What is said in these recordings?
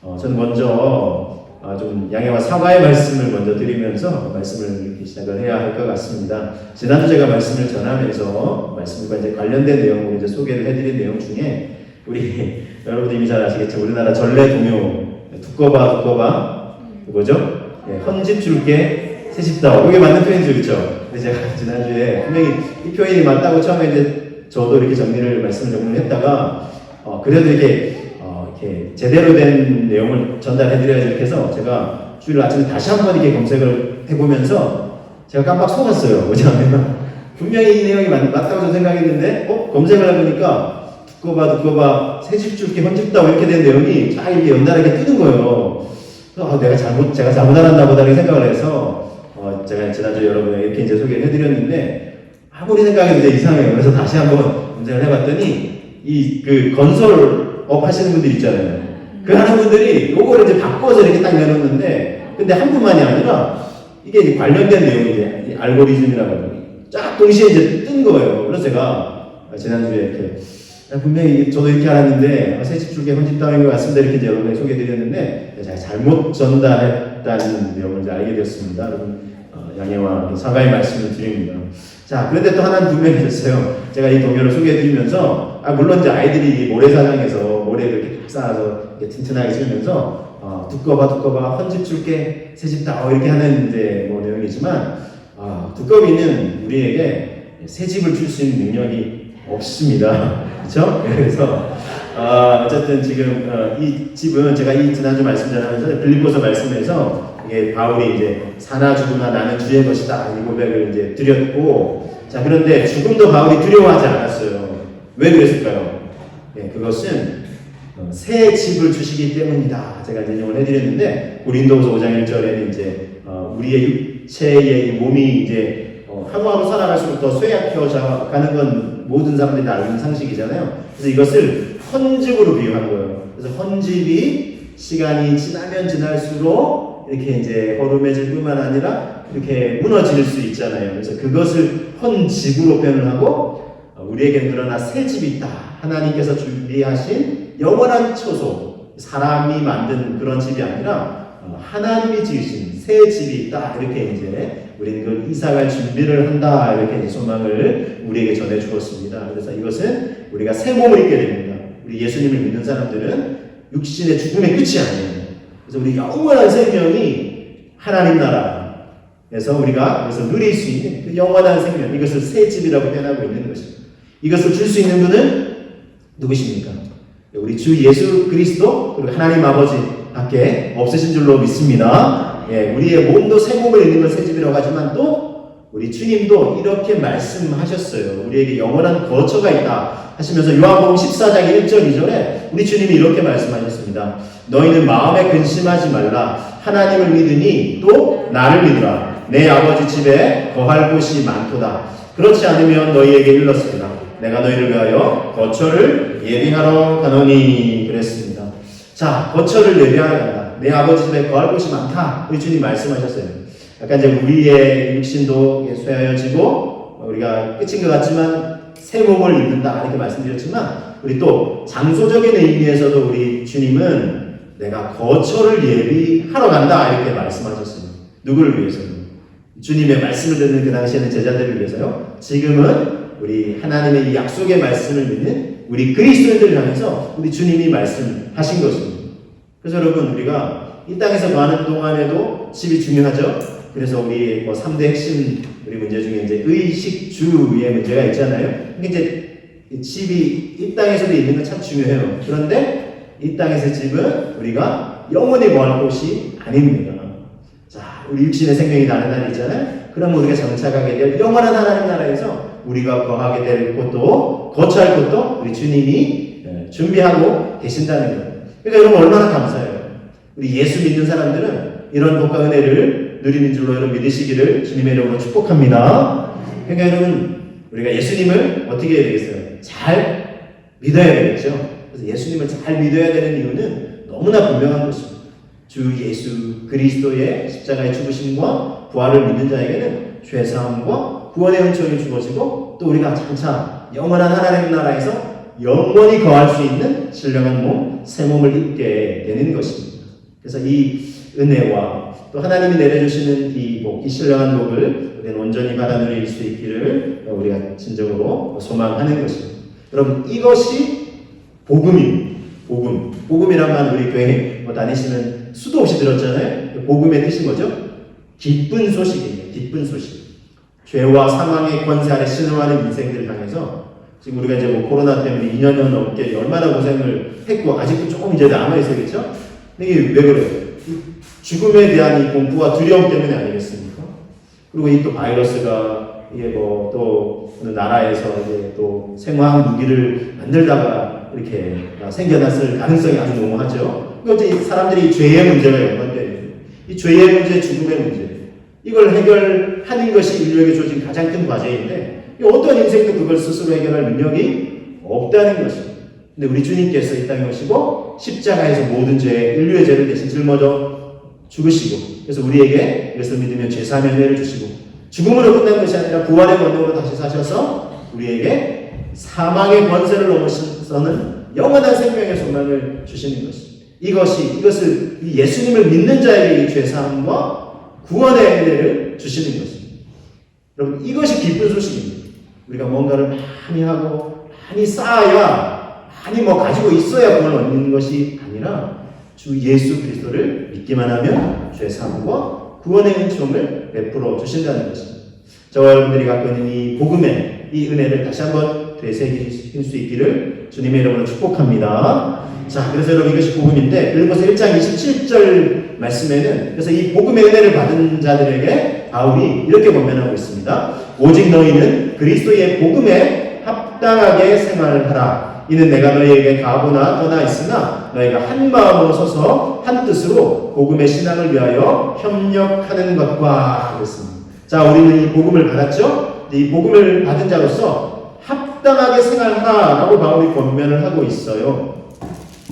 저는 먼저 좀 양해와 사과의 말씀을 먼저 드리면서 말씀을 이렇게 시작을 해야 할 것 같습니다. 지난주 제가 말씀을 전하면서 말씀과 이제 관련된 내용을 이제 소개를 해드린 내용 중에 우리 여러분들 이미 잘 아시겠죠? 우리나라 전래 동요 두꺼봐 그거죠? 예, 헌집 줄게 새집다오 이게 맞는 표현이죠, 그렇죠? 근데 제가 지난주에 분명히 이 표현이 맞다고 처음에 이제 저도 이렇게 말씀을 정리를 했다가 그래도 이렇게 제대로 된 내용을 전달해드려야지 이렇게 해서 제가 주일 아침에 다시 한번 이렇게 검색을 해보면서 제가 깜빡 속았어요. 뭐냐면 분명히 이 내용이 맞다고 저는 생각했는데 검색을 해보니까 두꺼봐 새집 줄게 헌집다오 이렇게 된 내용이 쫙 이렇게 연달아게 뜨는 거예요. 그래서 제가 잘못 알았나 보다 이렇게 생각을 해서 제가 지난주에 여러분에게 이렇게 이제 소개를 해드렸는데 아무리 생각해도 이제 이상해요. 그래서 다시 한번 검색을 해봤더니 그 건설업 하시는 분들 있잖아요. 그 하는 분들이 요거를 이제 바꿔서 이렇게 딱 내놓는데 근데 한 분만이 아니라 이게 이제 관련된 내용이 이제 알고리즘이라고 하는 쫙 동시에 이제 뜬 거예요. 그래서 제가 지난주에 분명히 저도 이렇게 알았는데 새집 줄게 헌집다오인 것 같습니다. 이렇게 이제 여러분에게 소개해드렸는데 제가 잘못 전달했다는 내용을 이제 알게 되었습니다. 여러분 양해와 사과의 말씀을 드립니다. 자, 그런데 또 하나는 분명해졌어요. 제가 이 동요를 소개해드리면서 물론 이제 아이들이 모래사장에서 모래를 이렇게 쌓아서 이렇게 튼튼하게 지으면서 두꺼봐 헌집 줄게 새집다오 이렇게 하는 이제 뭐 내용이지만 두꺼비는 우리에게 새집을 줄 수 있는 능력이 없습니다. 그렇죠? 그래서 어쨌든 지금 이 집은 제가 이 지난주 말씀 전하면서 빌립보서 말씀에서 이게 바울이 이제 사나 죽으나 나는 주의 것이다 이 고백을 이제 드렸고 자 그런데 죽음도 바울이 두려워하지 않았어요. 왜 그랬을까요? 그것은 새 집을 주시기 때문이다. 제가 인용을 해드렸는데 고린도후서 5장 1절에는 이제 우리의 육체의 몸이 이제 하루하루 살아갈수록 더 쇠약해져 가는 건 모든 사람들이 다 알고 있는 상식이잖아요. 그래서 이것을 헌집으로 비유한 거예요. 그래서 헌집이 시간이 지나면 지날수록 이렇게 이제 허름해질 뿐만 아니라 이렇게 무너질 수 있잖아요. 그래서 그것을 헌집으로 표현을 하고 우리에게 늘어나 새 집이 있다. 하나님께서 준비하신 영원한 처소, 사람이 만든 그런 집이 아니라 하나님이 지으신 새 집이 있다. 이렇게 이제 우리는 그 이사갈 준비를 한다. 이렇게 소망을 우리에게 전해 주었습니다. 그래서 이것은 우리가 새 몸을 입게 됩니다. 우리 예수님을 믿는 사람들은 육신의 죽음의 끝이 아니에요. 그래서 우리 영원한 생명이 하나님 나라에서 우리가 그래서 누릴 수 있는 그 영원한 생명, 이것을 새 집이라고 표현하고 있는 것입니다. 이것을 줄 수 있는 분은 누구십니까? 우리 주 예수 그리스도 그리고 하나님 아버지밖에 없으신 줄로 믿습니다. 우리의 몸도 새 몸을 입는 걸 새 집이라고 하지만 또 우리 주님도 이렇게 말씀하셨어요. 우리에게 영원한 거처가 있다 하시면서 요한복음 14장 1절 2절에 우리 주님이 이렇게 말씀하셨습니다. 너희는 마음에 근심하지 말라. 하나님을 믿으니 또 나를 믿으라. 내 아버지 집에 거할 곳이 많도다. 그렇지 않으면 너희에게 일렀습니다. 내가 너희를 위하여 거처를 예비하러 가노니 그랬습니다. 자, 거처를 예비하러 간다. 내 아버지 집에 거할 곳이 많다. 우리 주님 말씀하셨어요. 약간 이제 우리의 육신도 쇠하여지고 우리가 끝인 것 같지만 새 몸을 입는다 이렇게 말씀드렸지만 우리 또 장소적인 의미에서도 우리 주님은 내가 거처를 예비하러 간다 이렇게 말씀하셨어요. 누구를 위해서요? 주님의 말씀을 듣는 그 당시에는 제자들을 위해서요. 지금은 우리 하나님의 이 약속의 말씀을 믿는 우리 그리스도인들을 향해서 우리 주님이 말씀하신 것입니다. 그래서 여러분 우리가 이 땅에서 거하는 동안에도 집이 중요하죠. 그래서 우리 3대 핵심 우리 문제 중에 이제 의식주의 문제가 있잖아요. 이제 집이 이 땅에서도 있는 건 참 중요해요. 그런데 이 땅에서의 집은 우리가 영원히 거할 곳이 아닙니다. 자, 우리 육신의 생명이 나는 날이 있잖아요. 그러면 우리가 정착하게 될 영원한 하나님 나라에서 우리가 거하게 될 곳도 거처할 곳도 우리 주님이 준비하고 계신다는 거예요. 그러니까 여러분 얼마나 감사해요. 우리 예수 믿는 사람들은 이런 복과 은혜를 누리는 줄로 여러분 믿으시기를 주님의 이름으로 축복합니다. 그러니까 여러분 우리가 예수님을 어떻게 해야 되겠어요? 잘 믿어야 되겠죠. 그래서 예수님을 잘 믿어야 되는 이유는 너무나 분명한 것입니다. 주 예수 그리스도의 십자가의 죽으심과 부활을 믿는 자에게는 죄사함과 구원의 은총이 주어지고 또 우리가 장차 영원한 하나님 나라에서 영원히 거할 수 있는 신령한 몸, 새 몸을 입게 되는 것입니다. 그래서 이 은혜와 또 하나님이 내려주시는 이 복, 이 신령한 복을 우리는 온전히 받아 누릴 수 있기를 우리가 진정으로 소망하는 것입니다. 여러분, 이것이 복음입니다. 복음이란 말 우리 교회 다니시면 수도 없이 들었잖아요. 복음의 뜻이 뭐죠? 기쁜 소식이에요. 기쁜 소식. 죄와 사망의 권세 아래 신음하는 인생들 향해서 지금 우리가 이제 뭐 코로나 때문에 2년여 넘게 얼마나 고생을 했고 아직도 조금 이제 남아있어야겠죠? 근데 이게 왜 그래요? 죽음에 대한 이 공포와 두려움 때문에 아니겠습니까? 그리고 이 또 바이러스가 이게 뭐 또 어느 나라에서 이제 또 생화학 무기를 만들다가 이렇게 생겨났을 가능성이 아주 농후하죠. 그러니까 이제 사람들이 죄의 문제가 연관돼요. 이 죄의 문제, 죽음의 문제, 이걸 해결하는 것이 인류에게 주어진 가장 큰 과제인데 어떤 인생도 그걸 스스로 해결할 능력이 없다는 것입니다. 근데 우리 주님께서 이 땅에 오시고 십자가에서 모든 죄, 인류의 죄를 대신 짊어져 죽으시고, 그래서 우리에게 이것을 믿으면 죄사함의 은혜를 주시고, 죽음으로 끝난 것이 아니라 부활의 권능으로 다시 사셔서 우리에게 사망의 권세를 넘어서는 영원한 생명의 소망을 주시는 것입니다. 이것을 예수님을 믿는 자에게 이 죄사함과 구원의 은혜를 주시는 것입니다. 여러분, 이것이 기쁜 소식입니다. 우리가 뭔가를 많이 하고 많이 쌓아야, 많이 뭐 가지고 있어야 구원을 얻는 것이 아니라 주 예수 그리스도를 믿기만 하면 죄사함과 구원의 은총을 베풀어 주신다는 것입니다. 저와 여러분들이 갖고 있는 이 복음의 이 은혜를 다시 한번 되새길 수 있기를 주님의 이름으로 축복합니다. 자, 그래서 여러분 이것이 복음인데, 빌립보서 1장 27절 말씀에는 그래서 이 복음의 은혜를 받은 자들에게 바울이 이렇게 권면하고 있습니다. 오직 너희는 그리스도의 복음에 합당하게 생활하라. 이는 내가 너희에게 가보나 떠나 있으나 너희가 한 마음으로 서서 한 뜻으로 복음의 신앙을 위하여 협력하는 것과 그랬습니다. 자, 우리는 이 복음을 받았죠? 이 복음을 받은 자로서 합당하게 생활하라고 바울이 권면을 하고 있어요.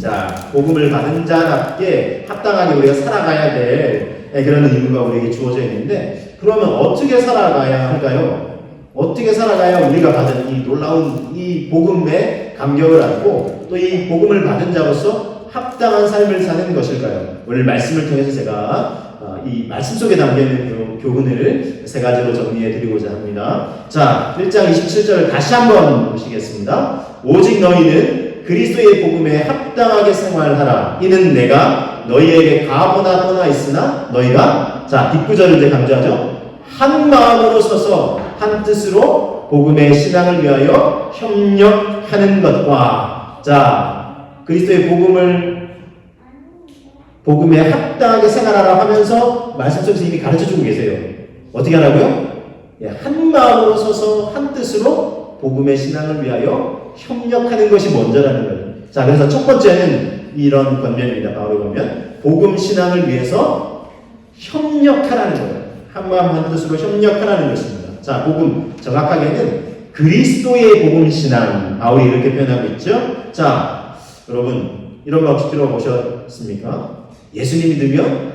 자, 복음을 받은 자답게 합당하게 우리가 살아가야 될 그런 의무가 우리에게 주어져 있는데, 그러면 어떻게 살아가야 할까요? 어떻게 살아가야 우리가 받은 이 놀라운 이 복음의 감격을 안고 또 이 복음을 받은 자로서 합당한 삶을 사는 것일까요? 오늘 말씀을 통해서 제가 이 말씀 속에 담겨있는 교훈을 세 가지로 정리해 드리고자 합니다. 자, 1장 27절 다시 한번 보시겠습니다. 오직 너희는 그리스도의 복음에 합당하게 생활하라. 이는 내가 너희에게 가보나 떠나 있으나 너희가, 자, 뒷구절을 이제 강조하죠. 한 마음으로 서서 한 뜻으로 복음의 신앙을 위하여 협력하는 것과, 자, 그리스도의 복음에 합당하게 생활하라 하면서 말씀 속에서 이미 가르쳐주고 계세요. 어떻게 하라고요? 예, 한 마음으로 서서 한 뜻으로 복음의 신앙을 위하여 협력하는 것이 먼저라는 거예요. 자, 그래서 첫 번째는 이런 권면입니다. 바울의 권면. 복음 신앙을 위해서 협력하라는 거예요. 한 마음 한 뜻으로 협력하라는 것입니다. 자, 복음, 정확하게는 그리스도의 복음 신앙, 바울이 이렇게 표현하고 있죠. 자, 여러분, 이런 말 혹시 들어보셨습니까? 예수님 믿으면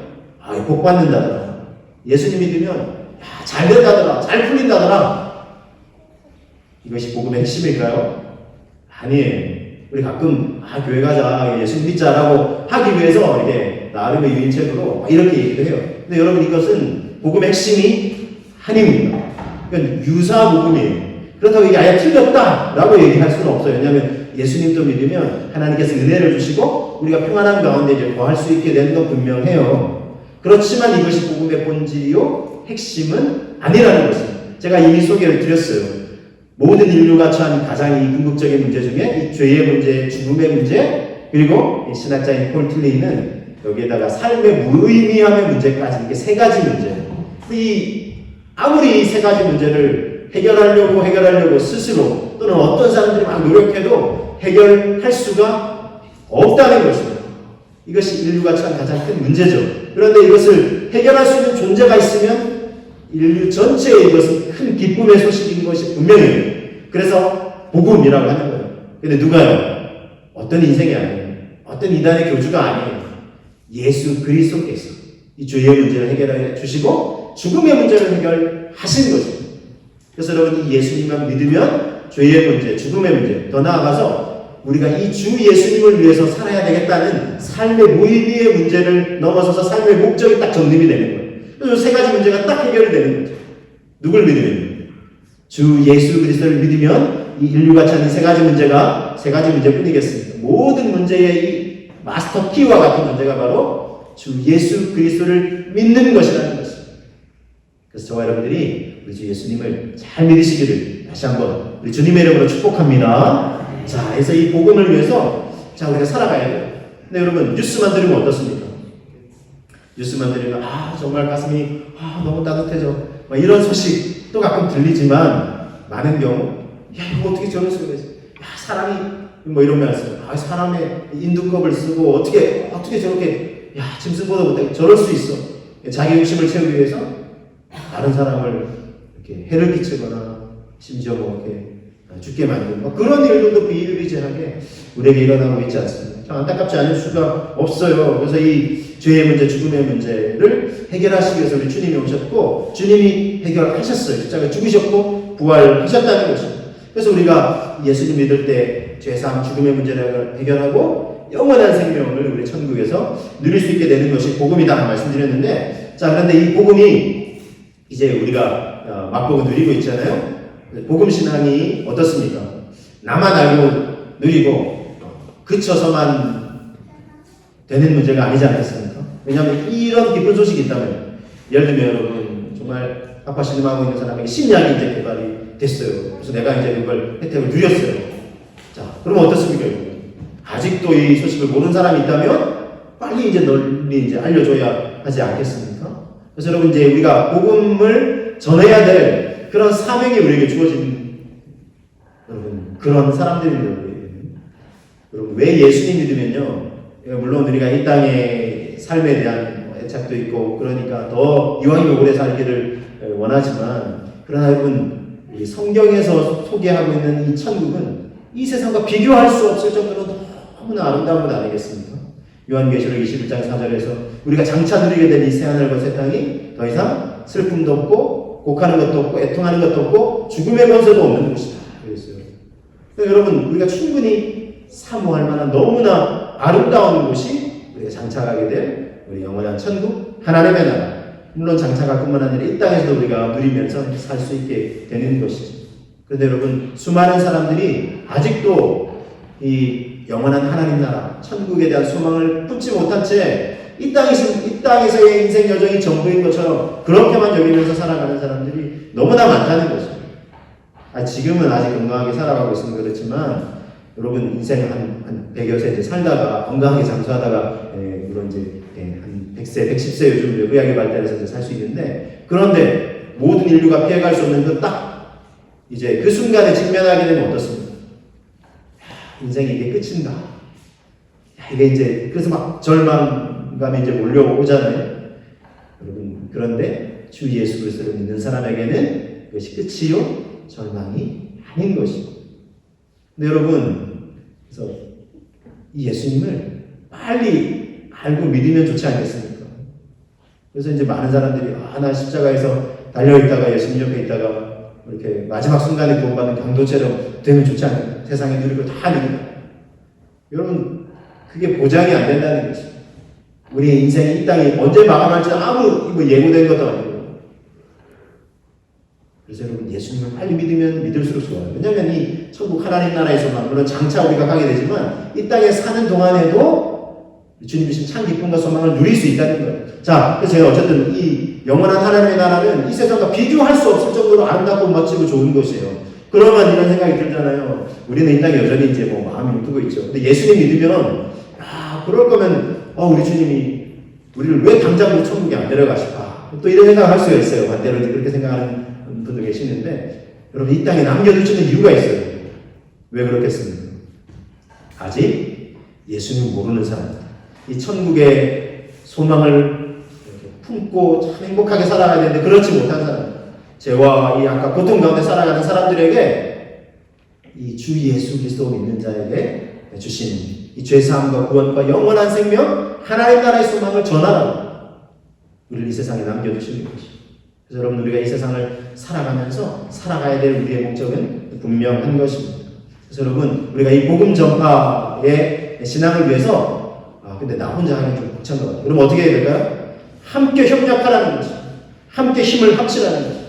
복 받는다더라. 예수님 믿으면 잘 된다더라. 잘 풀린다더라. 이것이 복음의 핵심일까요? 아니에요. 우리 가끔 교회 가자, 예수님 믿자라고 하기 위해서 이렇게 나름의 유인책으로 이렇게 얘기도 해요. 근데 여러분, 이것은 복음의 핵심이 아닙니다. 그러니까 유사 복음이에요. 그렇다고 이게 아예 틀렸다라고 얘기할 수는 없어요. 왜냐하면 예수님도 믿으면 하나님께서 은혜를 주시고 우리가 평안한 가운데 이제 거할 수 있게 되는 건 분명해요. 그렇지만 이것이 복음의 본질이요 핵심은 아니라는 것입니다. 제가 이미 소개를 드렸어요. 모든 인류가 처한 가장 이 궁극적인 문제 중에 이 죄의 문제, 죽음의 문제, 그리고 이 신학자인 폴 틸리는 여기에다가 삶의 무의미함의 문제까지, 이게 세 가지 문제. 아무리 이 세 가지 문제를 해결하려고 스스로 또는 어떤 사람들이 막 노력해도 해결할 수가 없다는 것입니다. 이것이 인류가 처한 가장 큰 문제죠. 그런데 이것을 해결할 수 있는 존재가 있으면 인류 전체에 이것은 큰 기쁨의 소식인 것이 분명해요. 그래서 복음이라고 하는 거예요. 근데 누가요? 어떤 인생이 아니에요. 어떤 이단의 교주가 아니에요. 예수 그리스도께서 이 죄의 문제를 해결해 주시고 죽음의 문제를 해결하신 것입니다. 그래서 여러분, 이 예수님만 믿으면 죄의 문제, 죽음의 문제, 더 나아가서 우리가 이 주 예수님을 위해서 살아야 되겠다는 삶의 무의미의 문제를 넘어서서 삶의 목적이 딱 정립이 되는 거예요. 그래서 세 가지 문제가 딱 해결이 되는 거죠. 누굴 믿으면? 주 예수 그리스도를 믿으면 이 인류가 찾는 세 가지 문제뿐이겠습니다. 모든 문제의 이 마스터 키와 같은 문제가 바로 주 예수 그리스도를 믿는 것이라는 것입니다. 그래서 저와 여러분들이 우리 주 예수님을 잘 믿으시기를 다시 한번 우리 주님의 이름으로 축복합니다. 자, 그래서 이 복음을 위해서 우리가 살아가야 돼요. 근데 여러분 뉴스만 들으면 어떻습니까? 뉴스만 들으면 정말 가슴이 너무 따뜻해져 막 이런 소식도 가끔 들리지만 많은 경우 이거 어떻게 저럴 수가 있어? 사람이 뭐 이러면서 사람의 인두껍을 쓰고 어떻게 저렇게 짐승보다 못하게 저럴 수 있어? 자기 욕심을 채우기 위해서 다른 사람을 이렇게 해를 끼치거나 심지어 뭐 이렇게 죽게 만들고 그런 일들도 비일비재하게 우리에게 일어나고 있지 않습니까? 참 안타깝지 않을 수가 없어요. 그래서 이 죄의 문제, 죽음의 문제를 해결하시기 위해서 우리 주님이 오셨고 주님이 해결하셨어요. 십자가에 죽으셨고 부활하셨다는 것입니다. 그래서 우리가 예수님 믿을 때 죄사함, 죽음의 문제를 해결하고 영원한 생명을 우리 천국에서 누릴 수 있게 되는 것이 복음이다 말씀드렸는데, 그런데 이 복음이 이제 우리가 맛보고 누리고 있잖아요. 복음 신앙이 어떻습니까? 나만 알고 누리고 그쳐서만 되는 문제가 아니지 않겠습니까? 왜냐하면 이런 기쁜 소식이 있다면, 예를 들면 여러분 정말 아파 신음하고 있는 사람에게 신약이 이제 개발이 됐어요. 그래서 내가 이제 그걸 혜택을 누렸어요. 그러면 어떻습니까? 아직도 이 소식을 모르는 사람이 있다면 빨리 이제 널리 이제 알려줘야 하지 않겠습니까? 그래서 여러분 이제 우리가 복음을 전해야 될 그런 사명이 우리에게 주어진 여러분 그런 사람들입니다. 여러분 왜 예수님 믿으면요, 물론 우리가 이 땅의 삶에 대한 애착도 있고 그러니까 더 이왕이면 오래 살기를 원하지만, 그러나 여러분 이 성경에서 소개하고 있는 이 천국은 이 세상과 비교할 수 없을 정도로 너무나 아름다운 것 아니겠습니까? 요한계시록 21장 4절에서 우리가 장차 누리게 된 이 새하늘과 새 땅이 더 이상 슬픔도 없고 곡하는 것도 없고 애통하는 것도 없고 죽음의 권세도 없는 곳이다 그랬어요. 그러니까 여러분 우리가 충분히 사모할 만한 너무나 아름다운 곳이 우리가 장차가게 될 우리 영원한 천국 하나님의 나라, 물론 장차갈 뿐만 아니라 이 땅에서도 우리가 누리면서 살 수 있게 되는 것이죠. 그런데 여러분 수많은 사람들이 아직도 이 영원한 하나님 나라 천국에 대한 소망을 품지 못한 채 이 땅에서의 인생 여정이 전부인 것처럼 그렇게만 여기면서 살아가는 사람들이 너무나 많다는 거죠. 지금은 아직 건강하게 살아가고 있으면 그렇지만 여러분 인생 한 100여 세 이제 살다가 건강하게 장수하다가 물론 이제 한 100세, 110세 요즘 의학이 발달해서 이제 살 수 있는데, 그런데 모든 인류가 피해갈 수 없는 그 딱 이제 그 순간에 직면하게 되면 어떻습니까? 인생이 이게 끝인가? 이게 이제 그래서 막 절망감이 이제 몰려오잖아요. 여러분 그런데 주 예수 그리스도를 믿는 사람에게는 그것이 끝이요 절망이 아닌 것이고. 근데 여러분 그래서 이 예수님을 빨리 알고 믿으면 좋지 않겠습니까? 그래서 이제 많은 사람들이 나 십자가에서 달려있다가 예수님 옆에 있다가 이렇게 마지막 순간에 구원받는 강도처럼 되면 좋지 않을까? 세상에 누리고 다 누리고. 여러분 그게 보장이 안 된다는 것입니다. 우리의 인생이 이 땅이 언제 마감할지 아무 예고된 것도 아니고. 그래서 여러분 예수님을 빨리 믿으면 믿을수록 좋아요. 왜냐하면 이 천국 하나님 나라에서만, 물론 장차 우리가 가게 되지만 이 땅에 사는 동안에도 주님 주신 참 기쁨과 소망을 누릴 수 있다는 거예요. 그래서 제가 어쨌든 이 영원한 하나님의 나라는 이 세상과 비교할 수 없을 정도로 아름답고 멋지고 좋은 것이에요. 그러면 이런 생각이 들잖아요. 우리는 이 땅에 여전히 이제 마음이 웃고 있죠. 근데 예수님 믿으면 그럴 거면 우리 주님이 우리를 왜 당장 우리 천국에 안 데려가실까? 또 이런 생각을 할 수가 있어요. 반대로 그렇게 생각하는 분도 계시는데, 여러분 이 땅에 남겨두시는 이유가 있어요. 왜 그렇겠습니까? 아직 예수님 모르는 사람들, 이 천국의 소망을 품고 참 행복하게 살아가야 되는데 그렇지 못한 사람, 죄와 이 아까 고통 가운데 살아가는 사람들에게 이 주 예수 그리스도 믿는 자에게 주신 이 죄사함과 구원과 영원한 생명, 하나님 나라의 소망을 전하라고 우리를 이 세상에 남겨두시는 것이죠. 그래서 여러분 우리가 이 세상을 살아가면서 살아가야 될 우리의 목적은 분명한 것입니다. 그래서 여러분, 우리가 이 복음 전파의 신앙을 위해서, 근데 나 혼자 하면 좀 벅찬 것 같아요. 그럼 어떻게 해야 될까요? 함께 협력하라는 거죠. 함께 힘을 합치라는 거죠.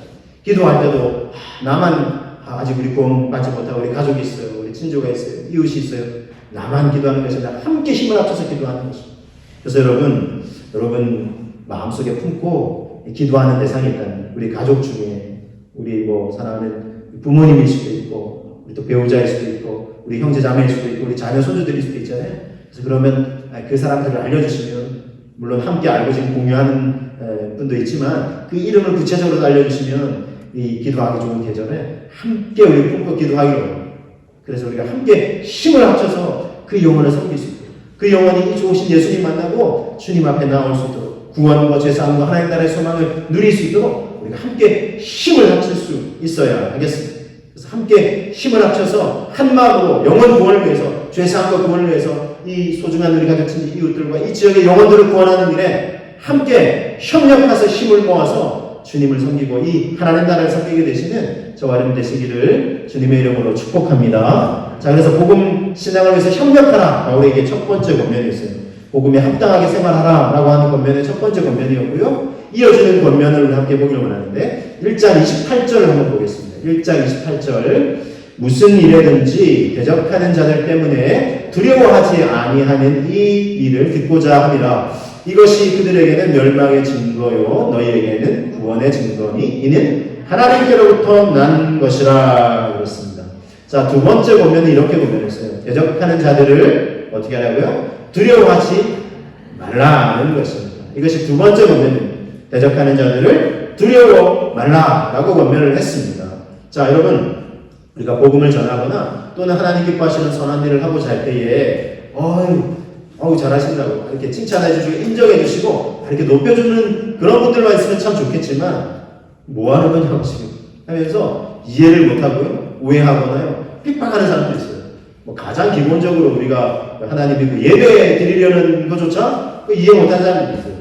기도할 때도, 나만, 아직 우리 구원 받지 못하고 우리 가족이 있어요. 우리 친조가 있어요. 이웃이 있어요. 나만 기도하는 것이 아니라 함께 힘을 합쳐서 기도하는 것입니다. 그래서 여러분 마음속에 품고 기도하는 대상이 있다면 우리 가족 중에 우리 사랑하는 부모님일 수도 있고 우리 또 배우자일 수도 있고 우리 형제 자매일 수도 있고 우리 자녀 손주들일 수도 있잖아요. 그래서 그러면 그 사람들을 알려주시면 물론 함께 알고 지금 공유하는 분도 있지만 그 이름을 구체적으로 알려주시면 이 기도하기 좋은 계절에 함께 우리 품고 기도하기로 합니다. 그래서 우리가 함께 힘을 합쳐서 그 영혼을 섬길 수 있도록 그 영혼이 이 좋으신 예수님 만나고 주님 앞에 나올 수 있도록 구원과 죄사함과 하나님 나라의 소망을 누릴 수 있도록 우리가 함께 힘을 합칠 수 있어야 하겠습니다. 그래서 함께 힘을 합쳐서 한 마음으로 영혼 구원을 위해서 죄사함과 구원을 위해서 이 소중한 우리 가족 친지 이웃들과 이 지역의 영혼들을 구원하는 일에 함께 협력해서 힘을 모아서 주님을 섬기고 이 하나님 나라를 섬기게 되시는 저와 여러분 되시기를 주님의 이름으로 축복합니다. 자, 그래서 복음 신앙을 위해서 협력하라. 우리에게 첫 번째 권면이었어요. 복음에 합당하게 생활하라라고 하는 권면의 첫 번째 권면이었고요. 이어지는 권면을 우리 함께 보기를 원하는데 1장 28절을 한번 보겠습니다. 1장 28절 무슨 일에든지 대적하는 자들 때문에 두려워하지 아니하는 이 일을 듣고자 함이라. 이것이 그들에게는 멸망의 증거요 너희에게는 구원의 증거니 이는 하나님께로부터 난 것이라. 그렇습니다. 자, 두 번째 권면은 이렇게 권면했어요. 대적하는 자들을 어떻게 하라고요? 두려워하지 말라는 것입니다. 이것이 두 번째 권면입니다. 대적하는 자들을 두려워 말라라고 권면을 했습니다. 자, 여러분, 우리가 복음을 전하거나 또는 하나님 기뻐하시는 선한 일을 하고자 할 때에 어우 잘하신다고 이렇게 칭찬해 주시고 인정해 주시고 이렇게 높여주는 그런 분들만 있으면 참 좋겠지만 뭐 하는 거냐고 지금 하면서 이해를 못하고요, 오해하거나요, 핍박하는 사람도 있어요. 가장 기본적으로 우리가 하나님 믿고 예배 드리려는 것조차 이해 못하는 사람들이 있어요.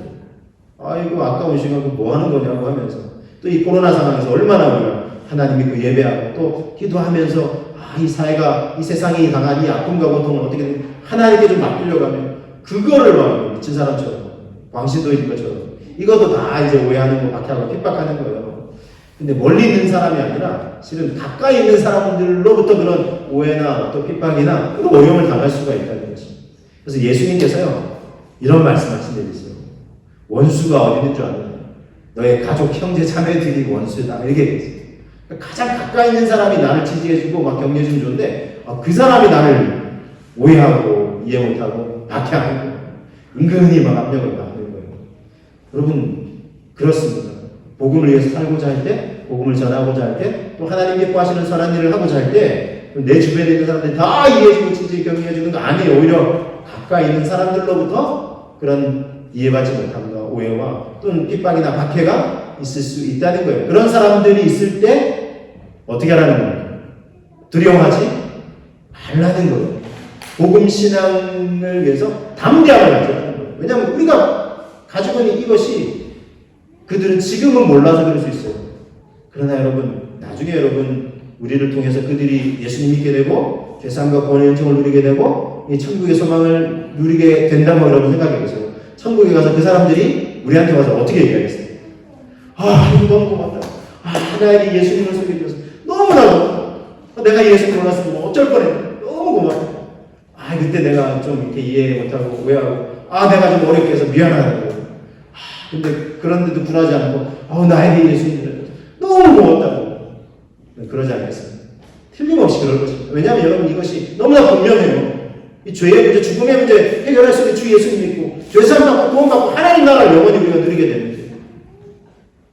아이고 아까운 시간 뭐 하는 거냐고 하면서 또 이 코로나 상황에서 얼마나 우리가 하나님 믿고 예배하고 또 기도하면서 이 사회가 이 세상이 당한 이 아픔과 고통을 어떻게든 하나님께 좀 맡기려고 하면 그거를 막 미친 사람처럼 광신도인 것처럼 이것도 다 이제 오해하는 거 박해하고 핍박하는 거예요. 근데 멀리 있는 사람이 아니라 실은 가까이 있는 사람들로부터 그런 오해나 또 핍박이나 그런 어려움을 당할 수가 있다는 것입니다. 그래서 예수님께서요 이런 말씀하신 적이 있어요. 원수가 어디 있는 줄 아느냐? 너의 가족 형제 자매들이 원수다 이렇게 얘기했어요. 가장 가까이 있는 사람이 나를 지지해주고 막 격려해주면 좋은데 그 사람이 나를 오해하고 이해 못하고 박해하고 은근히 막 압력을 받는 거예요. 여러분 그렇습니다. 복음을 위해서 살고자 할 때, 복음을 전하고자 할 때, 또 하나님 기뻐하시는 선한 일을 하고자 할 때 내 주변에 있는 사람들이 다 이해해주고 지지 격려해주는 거 아니에요. 오히려 가까이 있는 사람들로부터 그런 이해받지 못함과 오해와 또는 핍박이나 박해가 있을 수 있다는 거예요. 그런 사람들이 있을 때 어떻게 하라는 거예요? 두려워하지 말라는 거예요. 복음 신앙을 위해서 담대함을 가져라는 거예요. 왜냐하면 우리가 가지고 있는 이것이 그들은 지금은 몰라서 그럴 수 있어요. 그러나 여러분 나중에 여러분 우리를 통해서 그들이 예수님 믿게 되고 죄사함과 구원의 은총을 누리게 되고 이 천국의 소망을 누리게 된다고 여러분 생각해 보세요. 천국에 가서 그 사람들이 우리한테 와서 어떻게 얘기하겠어요? 이거 너무 고맙다. 하나님이 예수님을 소개해줘서 너무나 고맙다. 내가 예수님 몰랐으면 어쩔 뻔했네. 너무 고맙다. 그때 내가 좀 이렇게 이해 못하고 오해하고 내가 좀 어렵게 해서 미안하다고. 근데 그런데도 굴하지 않고 나에게 예수님을 너무 고맙다고. 그러지 않겠습니다. 틀림없이 그럴 것입니다. 왜냐하면 여러분 이것이 너무나 분명해요. 이 죄의 문제, 죽음의 문제 해결할 수 있는 주 예수님 믿고 죄사함 받고 구원 받고 하나님 나라를 영원히 우리가 누리게 되는데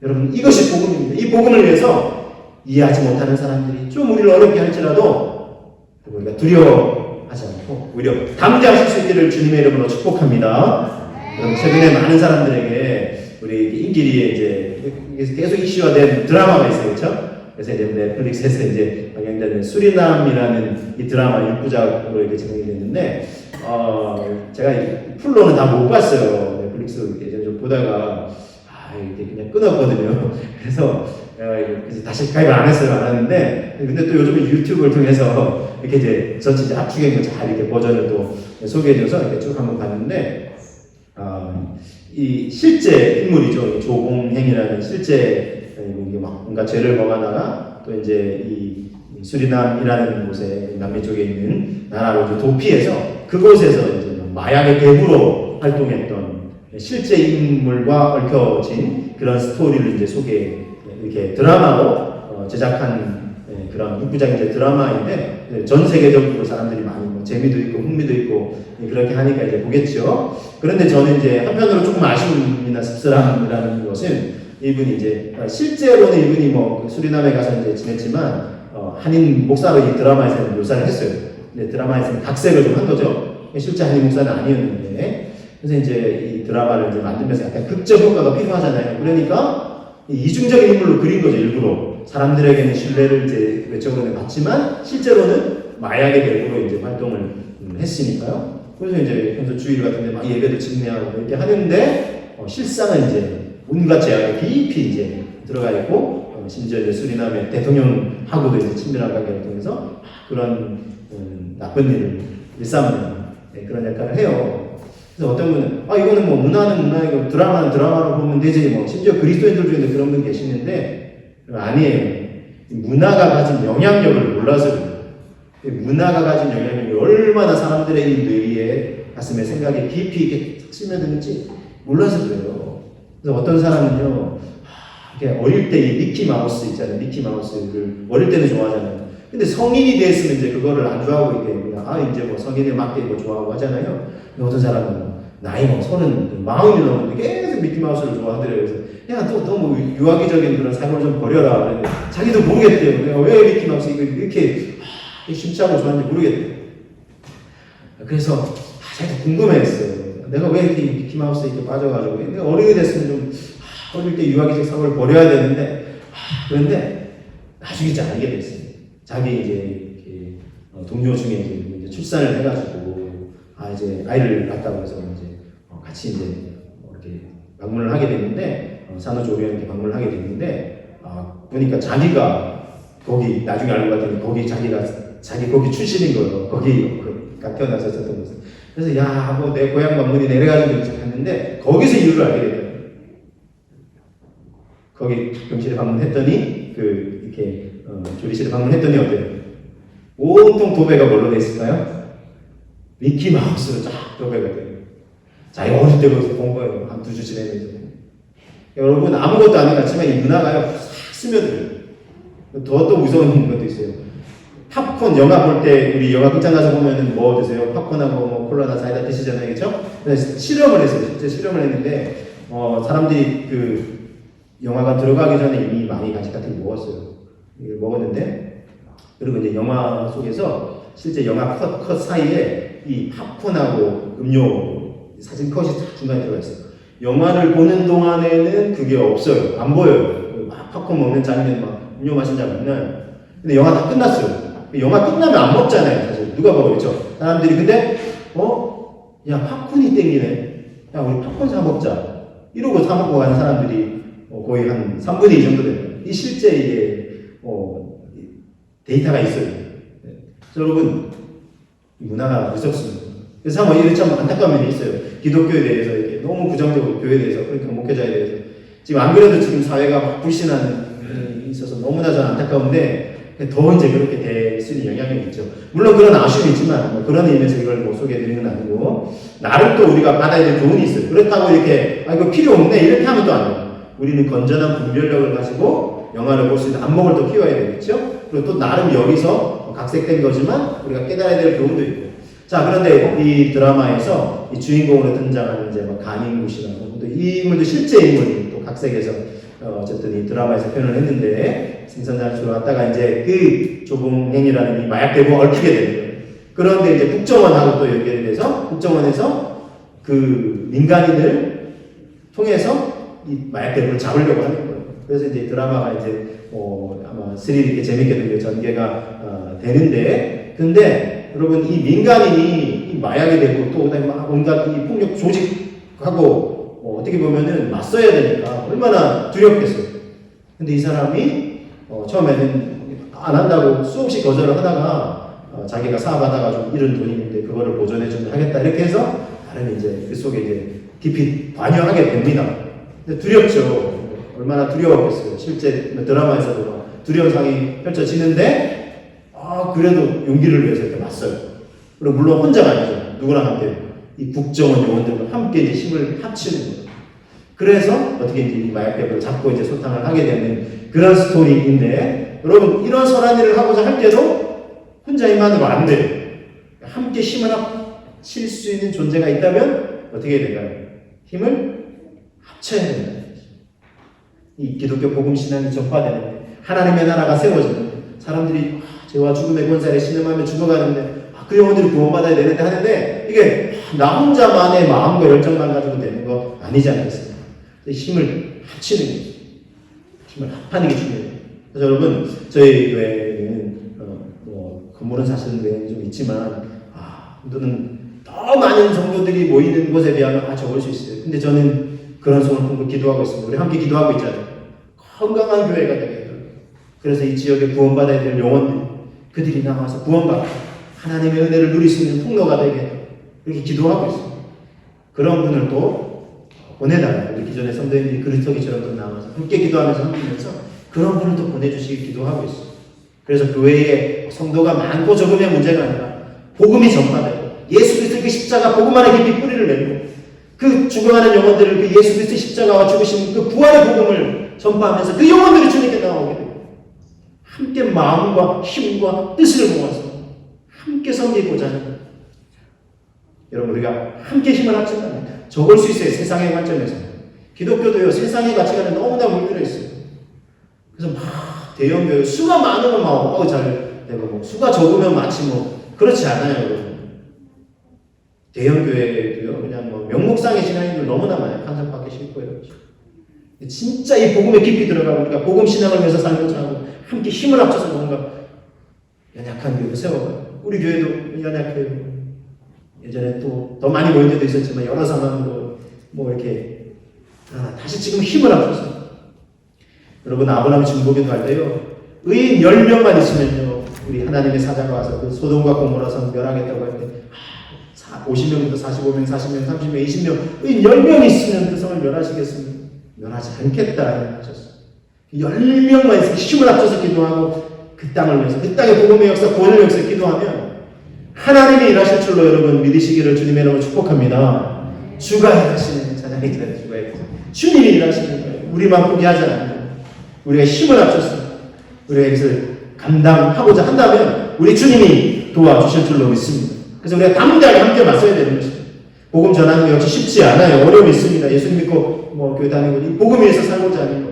여러분 이것이 복음입니다. 이 복음을 위해서 이해하지 못하는 사람들이 좀 우리를 어렵게 할지라도 우리가 두려워하지 않고 오히려 담대하실 수 있기를 주님의 이름으로 축복합니다. 그럼 최근에 많은 사람들에게 우리 인기리에 이제 계속 이슈화된 드라마가 있어요. 그렇죠? 그래서 이제 넷플릭스에서 이제 방영되는 수리남이라는 이 드라마 6부작으로 이렇게 진행이 됐는데, 제가 풀로는 다 못 봤어요. 넷플릭스 이렇게 좀 보다가, 이렇게 그냥 끊었거든요. 그래서 그래서 다시 가입을 안 했어요. 안 했는데, 근데 또 요즘은 유튜브를 통해서 이렇게 이제 전체 이제 압축된 거 잘 이렇게 버전을 또 소개해줘서 이렇게 쭉 한번 봤는데, 이 실제 인물이죠. 이 조봉행이라는 실제 뭔가 죄를 범하다가 또 이제 이 수리남이라는 곳에 남미 쪽에 있는 나라로 이제 도피해서 그곳에서 이제 마약의 대부로 활동했던 실제 인물과 얽혀진 그런 스토리를 이제 이렇게 드라마로 제작한 그런 육부작 이제 드라마인데 전 세계적으로 사람들이 많이 뭐 재미도 있고 흥미도 있고 그렇게 하니까 이제 보겠죠. 그런데 저는 이제 한편으로 조금 아쉬움이나 씁쓸함이라는 것은 이분이 이제 실제로는 이분이 뭐 수리남에 가서 이제 지냈지만 한인 목사로 이 드라마에서는 묘사를 했어요. 근데 드라마에서는 각색을 좀 한 거죠. 실제 한인 목사는 아니었는데 그래서 이제 이 드라마를 이제 만들면서 약간 극적 효과가 필요하잖아요. 그러니까 이중적인 인물로 그린 거죠, 일부러. 사람들에게는 신뢰를 이제 외적으로는 받지만 실제로는 마약의 대부로 이제 활동을 했으니까요. 그래서 이제 평소 주일 같은데 막 예배도 집례하고 이렇게 하는데 실상은 이제 온갖 제약에 깊이 이제 들어가 있고 심지어 이제 수리남의 대통령하고도 이제 친밀한 관계를 통해서 그런 나쁜 일을 일삼는 그런 역할을 해요. 그래서 어떤 분은 이거는 뭐 문화는 문화이고 드라마는 드라마로 보면 되지 뭐 심지어 그리스도인들 중에도 그런 분 계시는데 아니에요. 문화가 가진 영향력을 몰라서 그래요. 문화가 가진 영향력이 얼마나 사람들의 이 뇌리에 가슴에 생각에 깊이 이렇게 스며드는지 몰라서 그래요. 그래서 어떤 사람은요, 어릴 때 이 미키 마우스 있잖아요. 미키 마우스를 어릴 때는 좋아하잖아요. 근데 성인이 됐으면 이제 그거를 안 좋아하고 이렇게 그냥 이제 뭐 성인에 맞게 이거 좋아하고 하잖아요. 근데 어떤 사람은 나이 뭐 30, 40이 넘었는데 계속 미키 마우스를 좋아하더래요. 그래서 야, 너무 유아기적인 그런 삶을 좀 버려라. 그랬는데 자기도 모르겠대요. 왜 미키 마우스 이렇게 심취하고 좋아하는지 모르겠대요. 그래서 자기도 궁금해했어요. 내가 왜 이렇게 미키마우스에 이렇게 빠져가지고 내가 어른이 됐으면 좀 어릴 때 유아기적 사고를 버려야 되는데 그런데 나중에 이제 알게 됐어요. 자기 이제 동료 중에 이제 출산을 해가지고 이제 아이를 낳았다고 해서 이제 같이 이제 이렇게 방문을 하게 됐는데 산후조리원에 방문을 하게 됐는데 보니까 자기가 거기 나중에 알고 봤더니 거기 자기 거기 출신인 거예요. 거기 태어나서 있었던 곳은. 그래서 뭐 내 고향 방문이 내려가지고 이렇게 갔는데 거기서 이유를 알게 됐어요. 거기 병실에 방문했더니 이렇게 조리실에 방문했더니 어때요? 온통 도배가 뭘로 돼 있을까요? 미키 마우스로 쫙 도배가 돼요. 자기 어릴 때 거기서 본 거예요. 한 2주 지내면서. 여러분 아무것도 아닌 것 같지만 이 문화가요 싹 스며들어요. 더 무서운 것도 있어요. 팝콘 영화 볼 때 우리 영화 극장 가서 보면은 뭐 드세요? 팝콘하고 뭐 콜라나 사이다 드시잖아요, 그렇죠? 그래서 실험을 했어요. 실제 실험을 했는데 사람들이 영화관 들어가기 전에 이미 많이 간식 같은 거 먹었어요. 이걸 먹었는데 그리고 이제 영화 속에서 실제 영화 컷 사이에 이 팝콘하고 음료 사진 컷이 중간에 들어가 있어요. 영화를 보는 동안에는 그게 없어요. 안 보여요. 막 팝콘 먹는 장면, 막 음료 마신 장면은. 근데 영화 다 끝났어요. 영화 끝나면 안 먹잖아요, 사실. 누가 먹어요, 그렇죠? 사람들이 근데 야 팝콘이 땡기네. 야 우리 팝콘 사 먹자. 이러고 사 먹고 가는 사람들이 거의 한 3분의 2 정도 돼요. 이 실제 이게 데이터가 있어요. 네. 여러분 이 문화가 무섭습니다. 그래서 참 이게 참 안타까운 면이 있어요. 기독교에 대해서 이렇게 너무 부정적으로 교회에 대해서 그러니까 목회자에 대해서 지금 안 그래도 지금 사회가 막 불신하는 있어서 너무나 저는 안타까운데. 더 이제 그렇게 될 수 있는 영향이 있죠. 물론 그런 아쉬움이 있지만 그런 의미에서 이걸 소개해드리는 건 아니고 나름 또 우리가 받아야 될 교훈이 있어요. 그렇다고 이렇게 이거 필요 없네 이렇게 하면 또 안 돼요. 우리는 건전한 분별력을 가지고 영화를 볼 수 있는 안목을 또 키워야 되겠죠. 그리고 또 나름 여기서 각색된 거지만 우리가 깨달아야 될 교훈도 있고. 자 그런데 이 드라마에서 이 주인공으로 등장하는 이제 간인구 씨라고 이 인물도 실제 인물이 또 각색해서 어쨌든 이 드라마에서 표현을 했는데 생선장수로 왔다가 이제 그 조봉행이라는 이 마약 대부가 얽히게 되는 거예요. 그런데 이제 국정원하고 또 연결이 돼서 국정원에서 그 민간인을 통해서 이 마약 대부를 잡으려고 하는 거예요. 그래서 이제 드라마가 이제 아마 스릴 있게 재밌게 전개가 되는데 근데 여러분 이 민간인이 이 마약에 대고 또 그다음에 막 온갖 이 폭력 조직하고 어떻게 보면은 맞서야 되니까 얼마나 두렵겠어요. 근데 이 사람이 처음에는 안 한다고 수없이 거절을 하다가 자기가 사업하다가 좀 잃은 돈이 있는데 그거를 보존해주면 하겠다 이렇게 해서 나름 이제 그 속에 이제 깊이 관여하게 됩니다. 근데 두렵죠. 얼마나 두려웠겠어요. 실제 드라마에서도 막 두려운 상황이 펼쳐지는데 그래도 용기를 내서 이렇게 맞서요. 그리고 물론 혼자가 아니죠. 누구랑 함께 이 국정원 요원들과 함께 이제 힘을 합치는 거예요. 그래서 어떻게 이제 이 마약배를 잡고 이제 소탕을 하게 되는 그런 스토리인데, 여러분 이런 선한 일을 하고자 할 때도 혼자 힘만으로 안 돼요. 함께 힘을 합칠 수 있는 존재가 있다면 어떻게 해야 될까요? 힘을 합쳐야 된다. 이 기독교 복음 신앙이 전파되는데 하나님의 나라가 세워지는 사람들이 죄와 죽음의 권세에 신음하며 죽어가는데 그 영혼들이 구원받아야 되는데 하는데 이게 나 혼자만의 마음과 열정만 가지고 되는 거 아니지 않겠습니까? 힘을 합치는 거죠. 힘을 합하는 게 중요해요. 그래서 여러분 저희 교회에는 건물은 사실은 외에는 좀 있지만 너는 더 많은 성도들이 모이는 곳에 비하면 적을 수 있어요. 근데 저는 그런 소원을 품고 기도하고 있습니다. 우리 함께 기도하고 있잖아요. 건강한 교회가 되겠다. 그래서 이 지역에 구원받아야 될 영혼들 그들이 나와서 구원받고 하나님의 은혜를 누릴 수 있는 통로가 되게 이렇게 기도하고 있습니다. 그런 분을 또 보내달라고 우리 기존의 성도님들이 그리스도기처럼 또 나와서 함께 기도하면서 함께면서 그런 분을 또 보내주시기 기도하고 있어요. 그래서 교회에 성도가 많고 적음의 문제가 아니라 복음이 전파되고 예수 그리스도의 그 십자가 복음 안에 깊이 뿌리를 내리고 그 죽어가는 영혼들을 그 예수 그리스도의 십자가와 죽으신 그 부활의 복음을 전파하면서 그 영혼들이 주님께 나오게 되고 함께 마음과 힘과 뜻을 모아서 함께 섬기고자 하는 여러분 우리가 함께 힘을 합친다면 적을 수 있어요. 세상의 관점에서 기독교도요 세상의 가치관에 너무나 물들어 있어요. 그래서 막 대형교회 수가 많으면 막 잘 되고 뭐 수가 적으면 마치 뭐 그렇지 않아요. 여러분. 대형교회도요 그냥 뭐 명목상의 신앙인들 너무나 많아요. 한상밖에 싫고 이러죠. 진짜 이 복음에 깊이 들어가고 우리가 복음 신앙을 위해서 살고자 하고 함께 힘을 합쳐서 뭔가 연약한 교회를 세워가요. 우리 교회도 연약해요. 예전에 또 더 많이 모인 데도 있었지만 여러 상황으로 뭐 이렇게 다시 지금 힘을 합쳐서 여러분 아브라함 중보기도 할 때요 의인 10명만 있으면요 우리 하나님의 사자가 와서 그 소돔과 고모라 성 멸하겠다고 할 때 50명부터 45명, 40명, 30명, 20명 의인 10명 있으면 그 성을 멸하시겠습니까? 멸하지 않겠다 하셨어요. 10명만 있으면 힘을 합쳐서 기도하고 그 땅을 위해서 그 땅의 복음의 역사, 구원의 역사에 기도하면 하나님이 일하실 줄로 여러분 믿으시기를 주님의 이름으로 축복합니다. 주가 일하시는 찬양이 기다려 주가 일하시는 주님이 일하시는 거예요. 우리만 포기하지 않아요. 우리가 힘을 합쳐서 우리가 이것을 감당하고자 한다면 우리 주님이 도와주실 줄로 믿습니다. 그래서 우리가 담대하게 함께 맞서야 되는 것입니다. 복음 전하는 게 역시 쉽지 않아요. 어려움이 있습니다. 예수 믿고 뭐 교회 다니고 이 복음 위해서 살고자 하는 거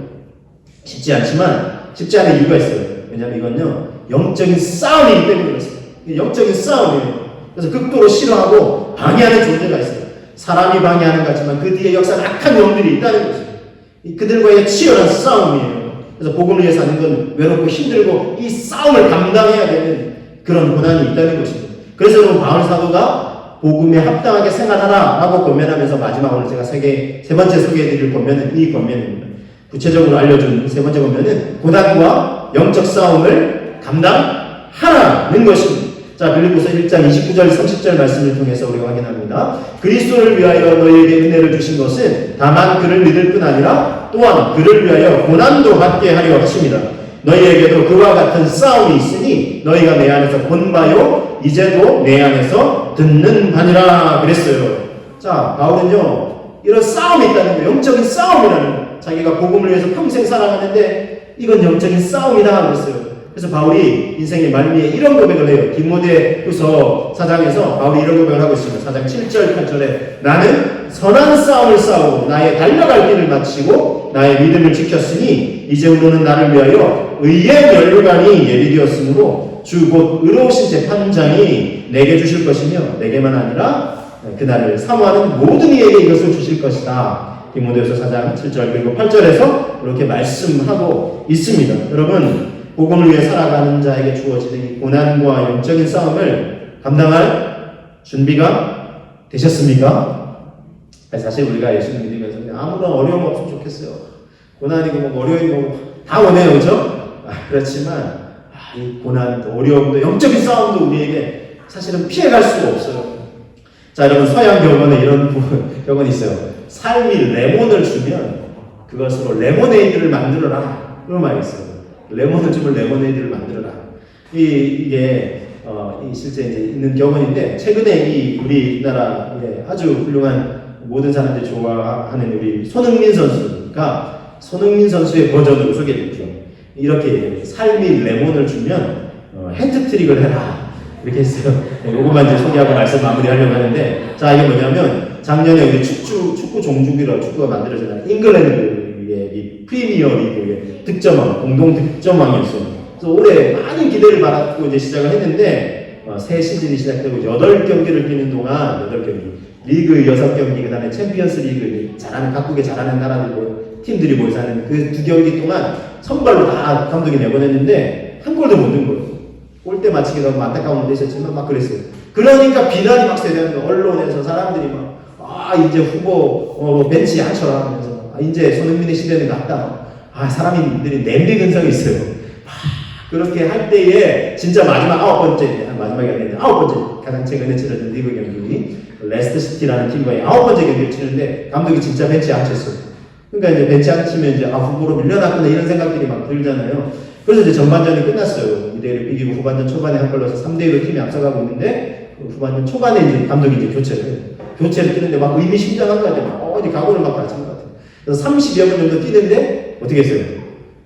쉽지 않지만 쉽지 않은 이유가 있어요. 왜냐하면 이건요 영적인 싸움이기 때문에 그렇습니다. 영적인 싸움이에요. 그래서 극도로 싫어하고 방해하는 존재가 있어요. 사람이 방해하는 것 같지만 그 뒤에 역사는 악한 영들이 있다는 것입니다. 그들과의 치열한 싸움이에요. 그래서 복음을 위해서 하는 건 외롭고 힘들고 이 싸움을 감당해야 되는 그런 고난이 있다는 것입니다. 그래서 여러분 바울 사도가 복음에 합당하게 생활하라라고 권면하면서 마지막 오늘 제가 세 번째 소개해드릴 권면은 이 권면입니다. 구체적으로 알려준 세 번째 권면은 고난과 영적 싸움을 감당하라는 것입니다. 자, 빌립보서 1장 29절 30절 말씀을 통해서 우리가 확인합니다. 그리스도를 위하여 너희에게 은혜를 주신 것은 다만 그를 믿을 뿐 아니라 또한 그를 위하여 고난도 받게 하려 하십니다. 너희에게도 그와 같은 싸움이 있으니 너희가 내 안에서 본 바요 이제도 내 안에서 듣는 바니라 그랬어요. 자, 바울은요 이런 싸움이 있다는 거예요. 영적인 싸움이라는 거예요. 자기가 복음을 위해서 평생 살아가는데 이건 영적인 싸움이다 그랬어요. 그래서 바울이 인생의 말미에 이런 고백을 해요. 디모데후서 4장에서 바울이 이런 고백을 하고 있습니다. 4장 7절 8절에 나는 선한 싸움을 싸우고 나의 달려갈 길을 마치고 나의 믿음을 지켰으니 이제부로는 나를 위하여 의의 면류관이 예비되었으므로 주 곧 의로우신 재판장이 내게 주실 것이며 내게만 아니라 그날을 사모하는 모든 이에게 이것을 주실 것이다. 디모데후서 4장 7절 그리고 8절에서 이렇게 말씀하고 있습니다. 여러분 복음을 위해 살아가는 자에게 주어지는 이 고난과 영적인 싸움을 감당할 준비가 되셨습니까? 사실 우리가 예수를 믿으면서 아무런 어려움 없으면 좋겠어요. 고난이고 뭐 어려움이고 다 오네요, 그렇죠? 그렇지만 이 고난도 어려움도 영적인 싸움도 우리에게 사실은 피해갈 수가 없어요. 자, 여러분 서양 격언에 이런 격언이 있어요. 삶이 레몬을 주면 그것으로 레모네이드를 만들어라. 그런 말이 있어요. 레몬을 주면 레모네이드를 만들어라. 이게 실제 이제 있는 격언인데 최근에 이 우리나라의 아주 훌륭한 모든 사람들이 좋아하는 우리 손흥민 선수의 버전으로 소개했죠. 이렇게 얘기해요. 삶이 레몬을 주면 헤트트릭을 해라. 이렇게 했어요. 요거만 이제 소개하고 말씀 마무리하려고 하는데, 자, 이게 뭐냐면 작년에 우리 축구 종주기로 축구가 만들어진 잉글랜드의 이 프리미어 리그의 득점왕, 공동 득점왕이었어요. 그래서 올해 많은 기대를 받았고 이제 시작을 했는데 새 시즌이 시작되고 8경기를 뛰는 동안 8경기 리그 6경기, 그 다음에 챔피언스 리그 잘하는 각국의 잘하는 나라들 팀들이 모여서 하는 그 2경기 동안 선발로 다 감독이 내보냈는데 한 골도 못 넣은 거예요. 골대 맞히기도 하고 안타까운 데 있었지만 막 그랬어요. 그러니까 비난이 막 세대는 거예요. 언론에서 사람들이 막 이제 후보 벤치 앉혀라 하면서 이제 손흥민의 시대는 갔다. 사람들이 냄비 근성이 있어요. 그렇게 할 때에 진짜 마지막이 아니라 9번째 가장 최근에 치러진 리그 경기 레스터 시티라는 팀과의 9번째 경기를 치는데 감독이 진짜 벤치에 앉혔어요. 그러니까 이제 벤치 앉히면 이제 후보로 밀려났구나 이런 생각들이 막 들잖아요. 그래서 이제 전반전이 끝났어요. 2대1로 이기고 후반전 초반에 한 골 넣어서 3대1로 팀이 앞서가고 있는데 후반전 초반에 이제 감독이 이제 교체를 뛰는데 막 의미심장한 거 같아요. 어디 각오를 막 가진 것 같아요. 그래서 30여 분 정도 뛰는데 어떻게 했어요?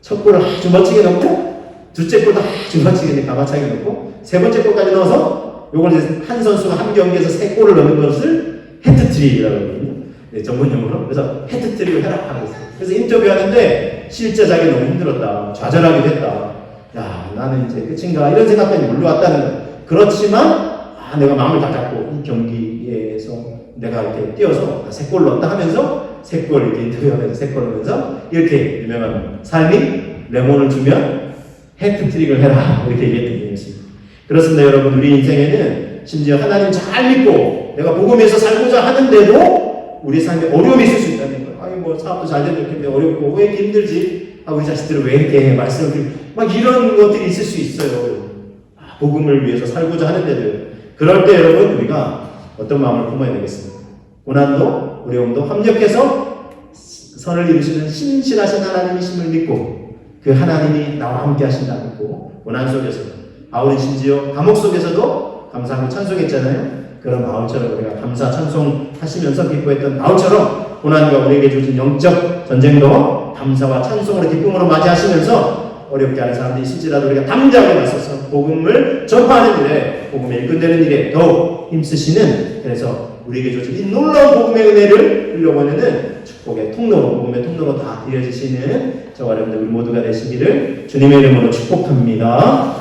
첫 골을 아주 멋지게 넣고 둘째 골도 아주 멋지게 가마차게 넣고 세 번째 골까지 넣어서 요걸 이제 한 선수가 한 경기에서 3골을 넣는 것을 헤트트릭이라고 하거든요. 네, 전문용어로. 그래서 헤트트릭을 해라 하고 있어요. 그래서 인터뷰하는데 실제 자기 너무 힘들었다. 좌절하게 됐다. 야, 나는 이제 끝인가 이런 생각까지 몰려왔다는 거예요. 그렇지만 내가 마음을 다 잡고 이 경기에서 내가 이렇게 뛰어서 3골 넣었다 하면서 3골 이렇게 인터뷰하면서 3골 넣으면서 이렇게 유명한 삶이 레몬을 주면 헤트트릭을 해라 이렇게 얘기했던 게 있습니다. 그렇습니다. 여러분, 우리 인생에는 심지어 하나님 잘 믿고 내가 복음에서 살고자 하는데도 우리 삶에 어려움이 있을 수 있다는 거예요. 뭐 사업도 잘 되도 좋겠는데 어렵고 왜 이렇게 힘들지? 우리 자식들은 왜 이렇게 말씀을 막 이런 것들이 있을 수 있어요. 복음을 위해서 살고자 하는데도 그럴 때 여러분 우리가 어떤 마음을 품어야 되겠습니까? 고난도 어려움도 합력해서 선을 이루시는 신실하신 하나님이심을 믿고 그 하나님이 나와 함께 하신다고 믿고 고난 속에서도 바울은 심지어 감옥 속에서도 감사하고 찬송했잖아요. 그런 바울처럼 우리가 감사 찬송하시면서 기뻐했던 바울처럼 고난과 우리에게 주신 영적 전쟁도 감사와 찬송으로 기쁨으로 맞이하시면서 어렵게 하는 사람들이 있을지라도 우리가 담대하게 나서서 복음을 전파하는 일에 복음에 이끌되는 일에 더욱 힘쓰시는, 그래서 우리에게 주신 이 놀라운 복음의 은혜를 흘려보내는 축복의 통로로, 복음의 통로로 다 이어지시는 저와 여러분들 우리 모두가 되시기를 주님의 이름으로 축복합니다.